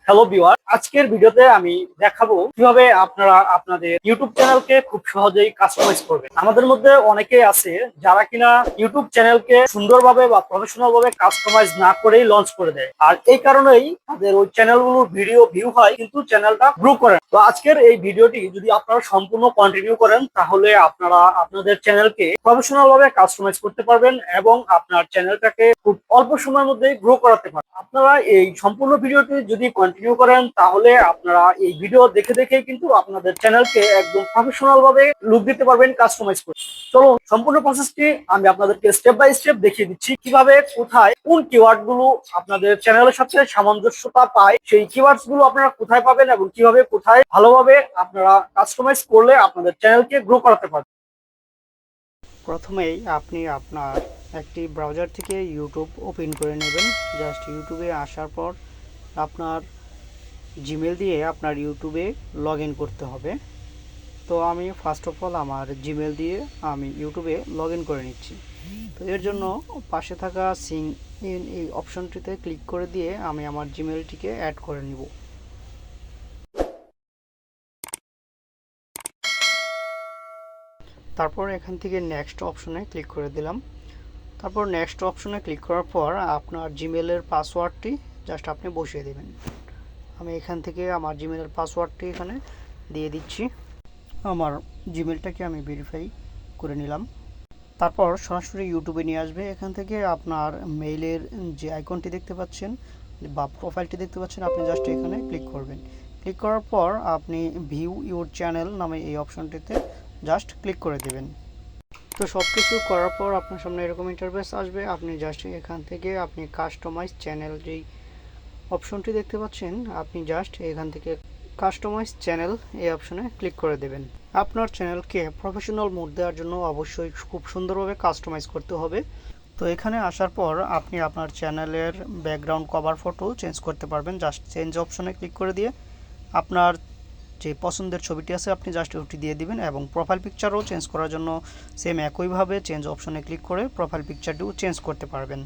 Hello viewer, আজকের ভিডিওতে আমি দেখাবো কিভাবে আপনারা আপনাদের ইউটিউব চ্যানেলকে খুব সহজেই কাস্টমাইজ করবেন। আমাদের মধ্যে অনেকেই আছে যারা কিনা ইউটিউব চ্যানেলকে সুন্দরভাবে বা প্রফেশনাল ভাবে কাস্টমাইজ না করেই লঞ্চ করে দেয়, আর এই কারণেই তাদের ওই চ্যানেলগুলোর ভিডিও ভিউ হয় কিন্তু চ্যানেলটা গ্রো করে। তো আজকের এই ভিডিওটি যদি আপনারা সম্পূর্ণ কন্টিনিউ করেন তাহলে আপনারা আপনাদের চ্যানেলকে প্রফেশনাল ভাবে কাস্টমাইজ করতে পারবেন এবং আপনার চ্যানেলটাকে খুব অল্প সময়ের মধ্যে গ্রো করাতে পারবেন। আপনারা এই সম্পূর্ণ ভিডিওটি যদি কন্টিনিউ করেন তাহলে আপনারা এই ভিডিও দেখে দেখেই কিন্তু আপনাদের চ্যানেলকে একদম প্রফেশনাল ভাবে লুক দিতে পারবেন, কাস্টমাইজ করে। চলো সম্পূর্ণ প্রসেসটি আমি আপনাদেরকে স্টেপ বাই স্টেপ দেখিয়ে দিচ্ছি, কিভাবে কোথায় কোন কিওয়ার্ড গুলো আপনাদের চ্যানেলের সাথে সামঞ্জস্যতা পায়, সেই কিওয়ার্ডস গুলো আপনারা কোথায় পাবেন এবং কিভাবে কোথায় ভালোভাবে আপনারা কাস্টমাইজ করলে আপনাদের চ্যানেলকে গ্রো করাতে পারবেন। প্রথমেই আপনি আপনার একটি ব্রাউজার থেকে ইউটিউব ওপেন করে নেবেন। জাস্ট ইউটিউবে আসার পর আপনার জিমেল দিয়ে আপনার ইউটিউবে লগ ইন করতে হবে। তো আমি ফার্স্ট অফ অল আমার জিমেল দিয়ে আমি ইউটিউবে লগ ইন করে নিচ্ছি। তো এর জন্য পাশে থাকা সিং ইন এই অপশনটিতে ক্লিক করে দিয়ে আমি আমার জিমেলটিকে অ্যাড করে নিব। তারপর এখান থেকে নেক্সট অপশনে ক্লিক করে দিলাম। তারপর নেক্সট অপশনে ক্লিক করার পর আপনার জিমেলের পাসওয়ার্ডটি জাস্ট আপনি বসিয়ে দেবেন। আমি এখান থেকে আমার জিমেলের পাসওয়ার্ডটি এখানে দিয়ে দিচ্ছি। আমার জিমেলটাকে আমি ভেরিফাই করে নিলাম। তারপর সরাসরি ইউটিউবে নিয়ে আসবে। এখান থেকে আপনার মেইলের যে আইকনটি দেখতে পাচ্ছেন বা প্রোফাইলটি দেখতে পাচ্ছেন, আপনি জাস্ট এখানে ক্লিক করবেন। ক্লিক করার পর আপনি ভিউ ইউর চ্যানেল নামে এই অপশনটিতে জাস্ট ক্লিক করে দেবেন। তো সব কিছু করার পর আপনার সামনে এরকম ইন্টারফেস আসবে। আপনি জাস্ট এখান থেকে আপনি কাস্টমাইজ চ্যানেল যেই অপশনটি দেখতে পাচ্ছেন, আপনি জাস্ট এখান থেকে কাস্টমাইজ চ্যানেল এই অপশনে ক্লিক করে দেবেন। আপনার চ্যানেলকে প্রফেশনাল মোড দেওয়ার জন্য অবশ্যই খুব সুন্দরভাবে কাস্টমাইজ করতে হবে। তো এখানে আসার পর আপনি আপনার চ্যানেলের ব্যাকগ্রাউন্ড কভার ফটো চেঞ্জ করতে পারবেন। জাস্ট চেঞ্জ অপশনে ক্লিক করে দিয়ে আপনার যে পছন্দের ছবিটি আছে আপনি জাস্ট ওটি দিয়ে দিবেন এবং প্রোফাইল পিকচারও চেঞ্জ করার জন্য সেম একইভাবে চেঞ্জ অপশনে ক্লিক করে প্রোফাইল পিকচারটিও চেঞ্জ করতে পারবেন।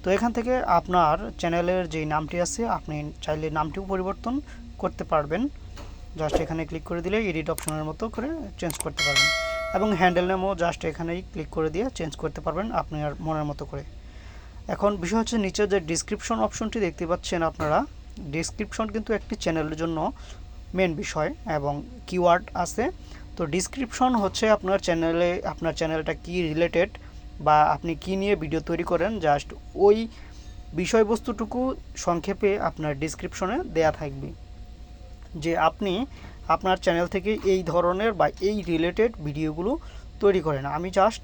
তো এখান থেকে আপনার চ্যানেলের যেই নামটি আছে আপনি চাইলে নামটিও পরিবর্তন করতে পারবেন। জাস্ট এখানে ক্লিক করে দিলে এডিট অপশনের মতো করে চেঞ্জ করতে পারবেন এবং হ্যান্ডেল নেমও জাস্ট এখানেই ক্লিক করে দিয়ে চেঞ্জ করতে পারবেন আপনার মনের মতো করে। এখন বিষয় হচ্ছে নিচে যে ডিসক্রিপশন অপশনটি দেখতে পাচ্ছেন আপনারা, ডিসক্রিপশন কিন্তু একটি চ্যানেলের জন্য মেন বিষয় এবং কিওয়ার্ড আছে। তো ডিসক্রিপশন হচ্ছে আপনার চ্যানেলটা কি রিলেটেড বা আপনি কি নিয়ে ভিডিও তৈরি করেন, জাস্ট ওই বিষয়বস্তুটুকু সংক্ষেপে আপনার ডিসক্রিপশনে দেয়া থাকবে যে আপনি আপনার চ্যানেল থেকে এই ধরনের বা এই রিলেটেড ভিডিওগুলো তৈরি করেন। আমি জাস্ট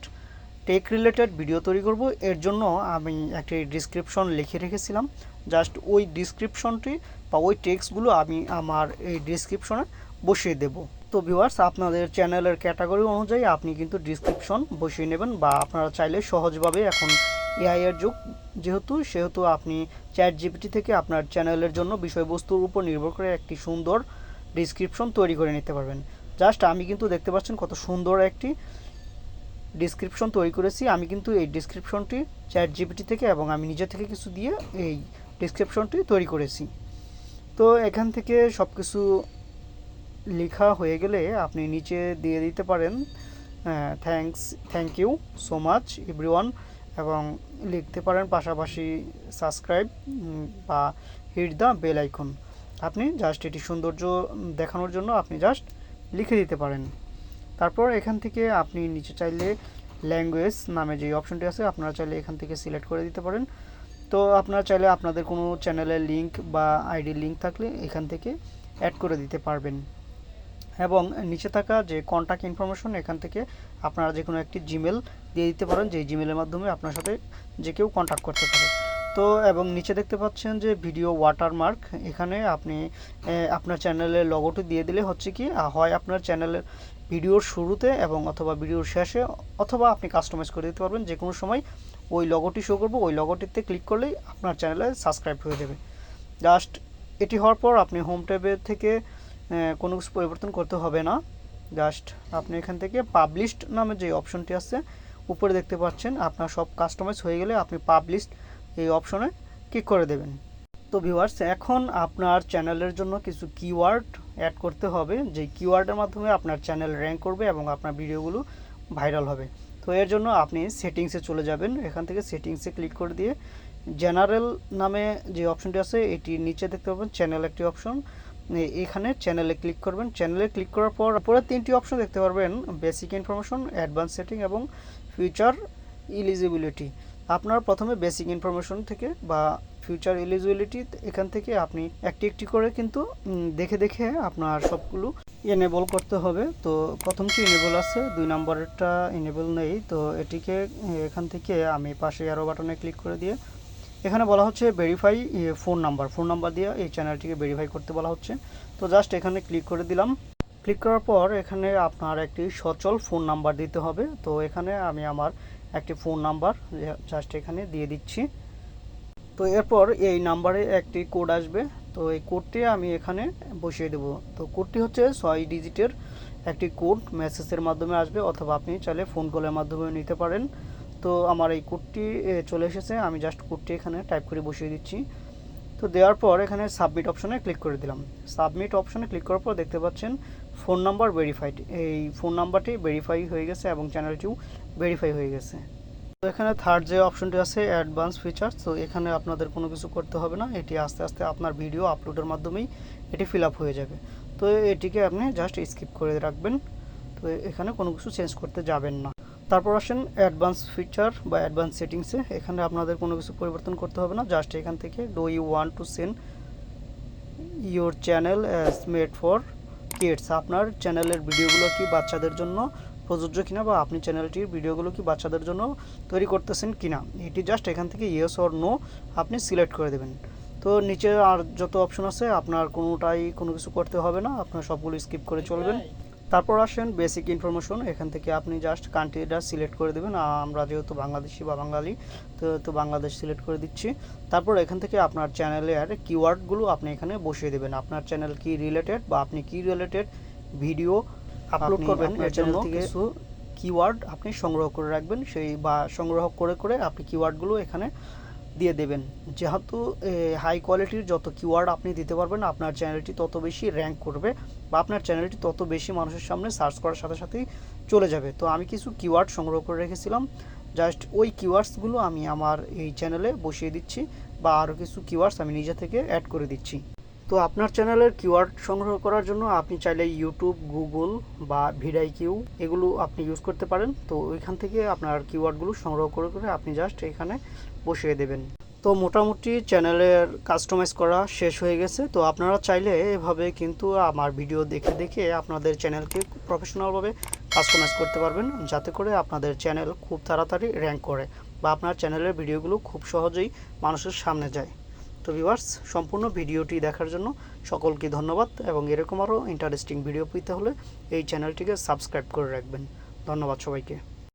টেক রিলেটেড ভিডিও তৈরি করব, এর জন্য আমি একটি ডিসক্রিপশন লিখে রেখেছিলাম। জাস্ট ওই ডিসক্রিপশনটি বা ওই টেক্সটগুলো আমি আমার এই ডিসক্রিপশনে বসিয়ে দেব। তো ভিউয়ার্স, আপনাদের চ্যানেলের ক্যাটাগরি অনুযায়ী আপনি কিন্তু ডিসক্রিপশন বসিয়ে নেবেন বা আপনারা চাইলে সহজভাবে, এখন এআই এর যুগ সেহেতু আপনি চ্যাট জিপিটি থেকে আপনার চ্যানেলের জন্য বিষয়বস্তুর উপর নির্ভর করে একটি সুন্দর ডিসক্রিপশন তৈরি করে নিতে পারবেন। জাস্ট আমি কিন্তু দেখতে পাচ্ছেন কত সুন্দর একটি ডিসক্রিপশন তৈরি করেছি। আমি কিন্তু এই ডিসক্রিপশনটি চ্যাট জিপিটি থেকে এবং আমি নিজে থেকে কিছু দিয়ে এই ডিসক্রিপশনটি তৈরি করেছি। তো এখান থেকে সব কিছু লেখা হয়ে গেলে আপনি নিচে দিয়ে দিতে পারেন thank you so much everyone এবং লিখতে পারেন পাশাপাশি সাবস্ক্রাইব বা হিট দ্য বেল আইকন। আপনি জাস্ট এটি সৌন্দর্য দেখানোর জন্য আপনি জাস্ট লিখে দিতে পারেন। তারপর এখান থেকে আপনি নিচে চাইলে ল্যাঙ্গুয়েজ নামে যে অপশনটি আছে আপনারা চাইলে এখান থেকে সিলেক্ট করে দিতে পারেন। তো আপনারা চাইলে আপনাদের কোনো চ্যানেলের লিঙ্ক বা আইডি লিঙ্ক থাকলে এখান থেকে অ্যাড করে দিতে পারবেন এবং নিচে থাকা যে কন্ট্যাক্ট ইনফরমেশন এখান থেকে আপনারা যে কোনো একটি জিমেল দিয়ে দিতে পারেন, যে জিমেলের মাধ্যমে আপনার সাথে যে কেউ কন্ট্যাক্ট করতে পারে। তো এবং নিচে দেখতে পাচ্ছেন যে ভিডিও ওয়াটারমার্ক, এখানে আপনি আপনার চ্যানেলের লগোটি দিয়ে দিলে হচ্ছে কি হয় আপনার চ্যানেলের ভিডিওর শুরুতে এবং অথবা ভিডিওর শেষে অথবা আপনি কাস্টমাইজ করে দিতে পারবেন, যে কোনো সময় ওই লগোটি শো করবো, ওই লগোটিতে ক্লিক করলেই আপনার চ্যানেলে সাবস্ক্রাইব হয়ে যাবে। জাস্ট এটি হওয়ার পর আপনি হোম ট্যাবে থেকে কোনো কিছু পরিবর্তন করতে হবে না। জাস্ট আপনি এখান থেকে পাবলিশড নামে যে অপশনটি আছে উপরে দেখতে পাচ্ছেন, আপনার সব কাস্টমাইজ হয়ে গেলে আপনি পাবলিশড এই অপশনে ক্লিক করে দেবেন। তো ভিউয়ার্স, এখন আপনার চ্যানেলের জন্য কিছু কিওয়ার্ড অ্যাড করতে হবে, যে কিওয়ার্ডের মাধ্যমে আপনার চ্যানেল র্যাঙ্ক করবে এবং আপনার ভিডিওগুলো ভাইরাল হবে। তো এর জন্য আপনি সেটিংসে চলে যাবেন, এখান থেকে সেটিংসে ক্লিক করে দিয়ে জেনারেল নামে যে অপশনটি আছে এটির নিচে দেখতে পাবেন চ্যানেল একটি অপশন, এখানে চ্যানেলে ক্লিক করবেন। চ্যানেলে ক্লিক করার পর পরে 3টি অপশন দেখতে পারবেন, বেসিক ইনফরমেশন, অ্যাডভান্স সেটিং এবং ফিউচার এলিজিবিলিটি। আপনার প্রথমে বেসিক ইনফরমেশন থেকে বা ফিউচার এলিজিবিলিটি, এখান থেকে আপনি একটি একটি করে কিন্তু দেখে দেখে আপনার সবগুলো এনেবল করতে হবে। তো প্রথমটি এনেবল আছে, 2 নম্বরেরটা এনেবল নেই। তো এটিকে এখান থেকে আমি পাশে অ্যারো বাটনে ক্লিক করে দিয়ে এখানে বলা হচ্ছে ভেরিফাই ফোন নাম্বার দিয়ে এই চ্যানেলটিকে ভেরিফাই করতে বলা হচ্ছে। তো জাস্ট এখানে ক্লিক করে দিলাম। ক্লিক করার পর এখানে আপনার একটি সচল ফোন নাম্বার দিতে হবে। তো এখানে আমি আমার একটি ফোন নাম্বার জাস্ট এখানে দিয়ে দিচ্ছি। তো এরপর এই নাম্বারে একটি কোড আসবে, তো এই কোডটি আমি এখানে বসিয়ে দেব। তো কোডটি হচ্ছে 6 ডিজিটের একটি কোড, মেসেজের মাধ্যমে আসবে অথবা আপনি চাইলে ফোন কলের মাধ্যমে নিতে পারেন। তো আমার এই কোডটি চলে এসেছে, আমি জাস্ট কোডটি এখানে টাইপ করে বসিয়ে দিচ্ছি। তো দেওয়ার পর এখানে সাবমিট অপশনে ক্লিক করে দিলাম। সাবমিট অপশনে ক্লিক করার পর দেখতে পাচ্ছেন ফোন নাম্বার ভেরিফাইড, এই ফোন নাম্বারটি ভেরিফাই হয়ে গেছে এবং চ্যানেলটিও ভেরিফাই হয়ে গেছে। তো এখানে থার্ড যে অপশনটি আছে অ্যাডভান্স ফিচার্স, তো এখানে আপনাদের কোনো কিছু করতে হবে না, এটি আস্তে আস্তে আপনার ভিডিও আপলোডের মাধ্যমেই এটি ফিল আপ হয়ে যাবে। তো এটিকে আপনি জাস্ট স্কিপ করে রাখবেন, তো এখানে কোনো কিছু চেঞ্জ করতে যাবেন না। তারপর আসেন অ্যাডভান্স ফিচার বা অ্যাডভান্স সেটিংসে, এখানে আপনাদের কোনো কিছু পরিবর্তন করতে হবে না, জাস্ট এখান থেকে do you want to send your channel as made for kids, আপনার চ্যানেলের ভিডিওগুলো কি বাচ্চাদের জন্য প্রযোজ্য কিনা বা আপনি চ্যানেলটির ভিডিওগুলো কি বাচ্চাদের জন্য তৈরি করতেছেন কিনা, এটি জাস্ট এখান থেকে ইয়েস অর নো আপনি সিলেক্ট করে দেবেন। তো নিচে আর যত অপশন আছে আপনার কোনো কিছু করতে হবে না, আপনার সবগুলো স্কিপ করে চলবেন। তারপর আসেন বেসিক ইনফরমেশন, এখান থেকে আপনি জাস্ট কান্ট্রিটা সিলেক্ট করে দেবেন, আমরা যেহেতু বাংলাদেশি বা বাঙালি তো বাংলাদেশ সিলেক্ট করে দিচ্ছি। তারপর এখান থেকে আপনার চ্যানেলের কিওয়ার্ডগুলো আপনি এখানে বসিয়ে দেবেন, আপনার চ্যানেল কি রিলেটেড বা আপনি কি রিলেটেড ভিডিও আপলোড করবেন এর জন্য কিছু কিওয়ার্ড আপনি সংগ্রহ করে রাখবেন, সেই বা সংগ্রহ করে করে আপনি কিওয়ার্ডগুলো এখানে দিয়ে দেবেন। যেহেতু হাই কোয়ালিটির যত কিওয়ার্ড আপনি দিতে পারবেন আপনার চ্যানেলটি তত বেশি র্যাঙ্ক করবে বা আপনার চ্যানেলটি তত বেশি মানুষের সামনে সার্চ করার সাথে সাথেই চলে যাবে। তো আমি কিছু কিওয়ার্ড সংগ্রহ করে রেখেছিলাম, জাস্ট ওই কিওয়ার্ডসগুলো আমি আমার এই চ্যানেলে বসিয়ে দিচ্ছি বা আরও কিছু কিওয়ার্ডস আমি নিজে থেকে অ্যাড করে দিচ্ছি। তো আপনার চ্যানেলের কিওয়ার্ড সংগ্রহ করার জন্য আপনি চাইলে ইউটিউব, গুগল বা ভিডিআইকিউ এগুলো আপনি ইউজ করতে পারেন। তো ওইখান থেকে আপনার কিওয়ার্ডগুলো সংগ্রহ করে করে আপনি জাস্ট এখানে বসিয়ে দেবেন। তো মোটামুটি চ্যানেলের কাস্টমাইজ করা শেষ হয়ে গেছে। তো আপনারা চাইলে এভাবে কিন্তু আমার ভিডিও দেখে দেখে আপনাদের চ্যানেলকে প্রফেশনালভাবে কাস্টমাইজ করতে পারবেন, যাতে করে আপনাদের চ্যানেল খুব তাড়াতাড়ি র্যাঙ্ক করে বা আপনার চ্যানেলের ভিডিওগুলো খুব সহজেই মানুষের সামনে যায়। তো ভিউয়ার্স, সম্পূর্ণ ভিডিওটি দেখার জন্য সকলকে ধন্যবাদ এবং এরকম আরও ইন্টারেস্টিং ভিডিও পেতে হলে এই চ্যানেলটিকে সাবস্ক্রাইব করে রাখবেন। ধন্যবাদ সবাইকে।